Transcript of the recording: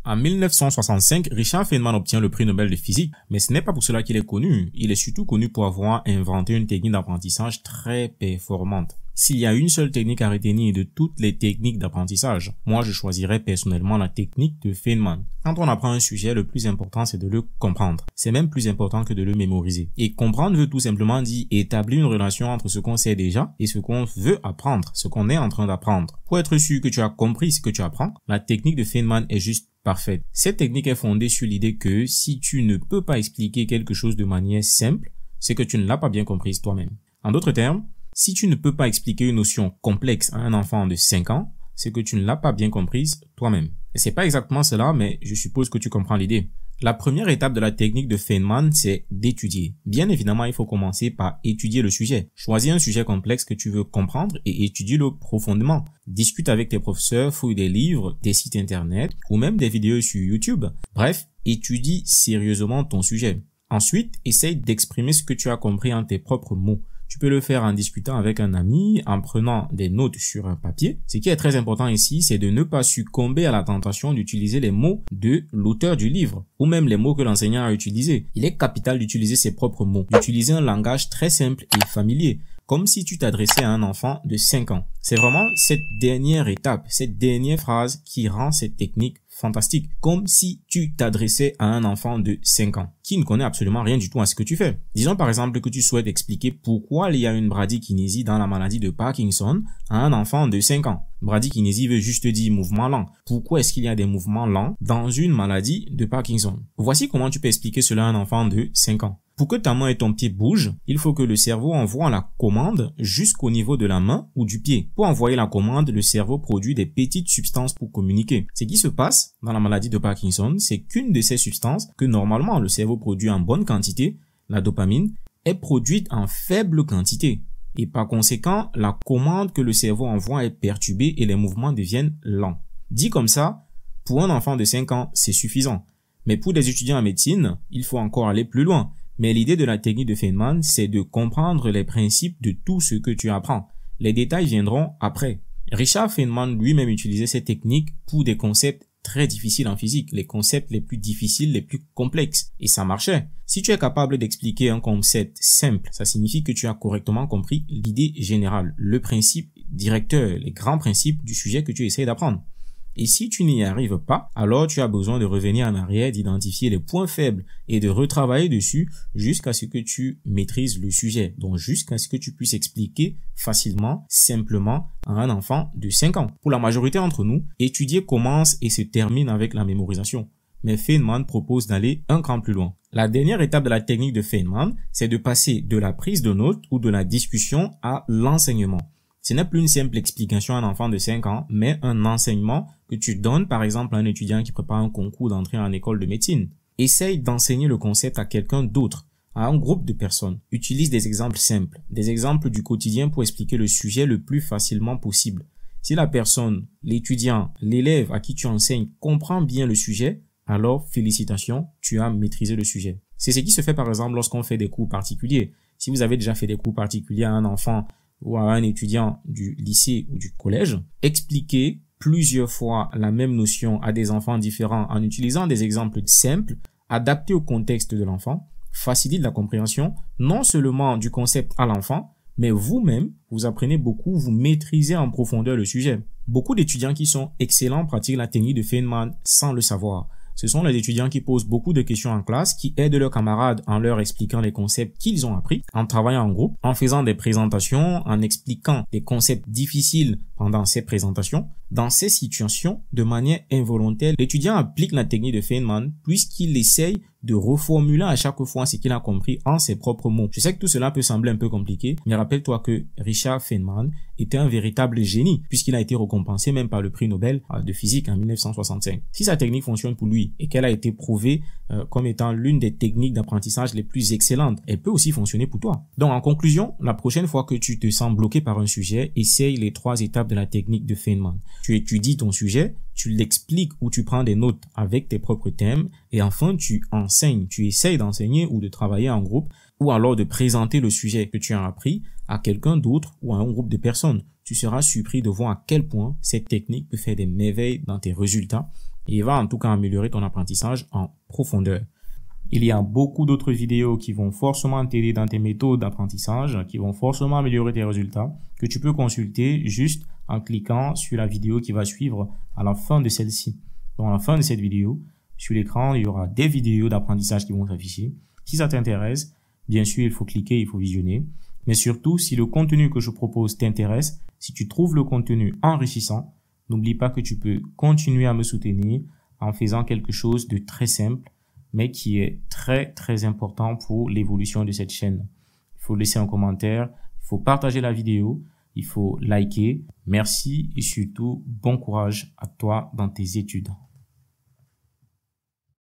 En 1965, Richard Feynman obtient le prix Nobel de physique, mais ce n'est pas pour cela qu'il est connu. Il est surtout connu pour avoir inventé une technique d'apprentissage très performante. S'il y a une seule technique à retenir de toutes les techniques d'apprentissage, moi je choisirais personnellement la technique de Feynman. Quand on apprend un sujet, le plus important c'est de le comprendre. C'est même plus important que de le mémoriser. Et comprendre veut tout simplement dire établir une relation entre ce qu'on sait déjà et ce qu'on veut apprendre, ce qu'on est en train d'apprendre. Pour être sûr que tu as compris ce que tu apprends, la technique de Feynman est juste parfaite. Cette technique est fondée sur l'idée que si tu ne peux pas expliquer quelque chose de manière simple, c'est que tu ne l'as pas bien comprise toi-même. En d'autres termes, si tu ne peux pas expliquer une notion complexe à un enfant de 5 ans, c'est que tu ne l'as pas bien comprise toi-même. Et c'est pas exactement cela, mais je suppose que tu comprends l'idée. La première étape de la technique de Feynman, c'est d'étudier. Bien évidemment, il faut commencer par étudier le sujet. Choisis un sujet complexe que tu veux comprendre et étudie-le profondément. Discute avec tes professeurs, fouille des livres, des sites internet ou même des vidéos sur YouTube. Bref, étudie sérieusement ton sujet. Ensuite, essaye d'exprimer ce que tu as compris en tes propres mots. Tu peux le faire en discutant avec un ami, en prenant des notes sur un papier. Ce qui est très important ici, c'est de ne pas succomber à la tentation d'utiliser les mots de l'auteur du livre, ou même les mots que l'enseignant a utilisés. Il est capital d'utiliser ses propres mots, d'utiliser un langage très simple et familier, comme si tu t'adressais à un enfant de 5 ans. C'est vraiment cette dernière étape, cette dernière phrase qui rend cette technique fantastique, comme si tu t'adressais à un enfant de 5 ans, qui ne connaît absolument rien du tout à ce que tu fais. Disons par exemple que tu souhaites expliquer pourquoi il y a une bradykinésie dans la maladie de Parkinson à un enfant de 5 ans. Bradykinésie veut juste dire mouvement lent. Pourquoi est-ce qu'il y a des mouvements lents dans une maladie de Parkinson? Voici comment tu peux expliquer cela à un enfant de 5 ans. Pour que ta main et ton pied bougent, il faut que le cerveau envoie la commande jusqu'au niveau de la main ou du pied. Pour envoyer la commande, le cerveau produit des petites substances pour communiquer. Ce qui se passe dans la maladie de Parkinson, c'est qu'une de ces substances que normalement le cerveau produit en bonne quantité, la dopamine, est produite en faible quantité. Et par conséquent, la commande que le cerveau envoie est perturbée et les mouvements deviennent lents. Dit comme ça, pour un enfant de 5 ans, c'est suffisant. Mais pour des étudiants en médecine, il faut encore aller plus loin. Mais l'idée de la technique de Feynman, c'est de comprendre les principes de tout ce que tu apprends. Les détails viendront après. Richard Feynman lui-même utilisait cette technique pour des concepts très difficiles en physique, les concepts les plus difficiles, les plus complexes. Et ça marchait. Si tu es capable d'expliquer un concept simple, ça signifie que tu as correctement compris l'idée générale, le principe directeur, les grands principes du sujet que tu essaies d'apprendre. Et si tu n'y arrives pas, alors tu as besoin de revenir en arrière, d'identifier les points faibles et de retravailler dessus jusqu'à ce que tu maîtrises le sujet. Donc jusqu'à ce que tu puisses expliquer facilement, simplement à un enfant de 5 ans. Pour la majorité d'entre nous, étudier commence et se termine avec la mémorisation. Mais Feynman propose d'aller un cran plus loin. La dernière étape de la technique de Feynman, c'est de passer de la prise de notes ou de la discussion à l'enseignement. Ce n'est plus une simple explication à un enfant de 5 ans, mais un enseignement que tu donnes par exemple à un étudiant qui prépare un concours d'entrée en école de médecine. Essaye d'enseigner le concept à quelqu'un d'autre, à un groupe de personnes. Utilise des exemples simples, des exemples du quotidien pour expliquer le sujet le plus facilement possible. Si la personne, l'étudiant, l'élève à qui tu enseignes comprend bien le sujet, alors félicitations, tu as maîtrisé le sujet. C'est ce qui se fait par exemple lorsqu'on fait des cours particuliers. Si vous avez déjà fait des cours particuliers à un enfant ou à un étudiant du lycée ou du collège, expliquez plusieurs fois la même notion à des enfants différents en utilisant des exemples simples, adaptés au contexte de l'enfant, facilite la compréhension non seulement du concept à l'enfant, mais vous-même, vous apprenez beaucoup, vous maîtrisez en profondeur le sujet. Beaucoup d'étudiants qui sont excellents pratiquent la technique de Feynman sans le savoir. Ce sont les étudiants qui posent beaucoup de questions en classe, qui aident leurs camarades en leur expliquant les concepts qu'ils ont appris, en travaillant en groupe, en faisant des présentations, en expliquant des concepts difficiles pendant ces présentations. Dans ces situations, de manière involontaire, l'étudiant applique la technique de Feynman puisqu'il essaye de reformuler à chaque fois ce qu'il a compris en ses propres mots. Je sais que tout cela peut sembler un peu compliqué, mais rappelle-toi que Richard Feynman était un véritable génie puisqu'il a été récompensé même par le prix Nobel de physique en 1965. Si sa technique fonctionne pour lui et qu'elle a été prouvée comme étant l'une des techniques d'apprentissage les plus excellentes, elle peut aussi fonctionner pour toi. Donc en conclusion, la prochaine fois que tu te sens bloqué par un sujet, essaye les 3 étapes de la technique de Feynman. Tu étudies ton sujet, tu l'expliques ou tu prends des notes avec tes propres thèmes et enfin tu enseignes, tu essayes d'enseigner ou de travailler en groupe ou alors de présenter le sujet que tu as appris à quelqu'un d'autre ou à un groupe de personnes. Tu seras surpris de voir à quel point cette technique peut faire des merveilles dans tes résultats et va en tout cas améliorer ton apprentissage en profondeur. Il y a beaucoup d'autres vidéos qui vont forcément t'aider dans tes méthodes d'apprentissage, qui vont forcément améliorer tes résultats, que tu peux consulter juste en cliquant sur la vidéo qui va suivre à la fin de celle-ci. Donc à la fin de cette vidéo, sur l'écran, il y aura des vidéos d'apprentissage qui vont s'afficher. Si ça t'intéresse, bien sûr, il faut cliquer, il faut visionner. Mais surtout, si le contenu que je propose t'intéresse, si tu trouves le contenu enrichissant, n'oublie pas que tu peux continuer à me soutenir en faisant quelque chose de très simple, mais qui est très, très important pour l'évolution de cette chaîne. Il faut laisser un commentaire, il faut partager la vidéo, il faut liker. Merci et surtout, bon courage à toi dans tes études.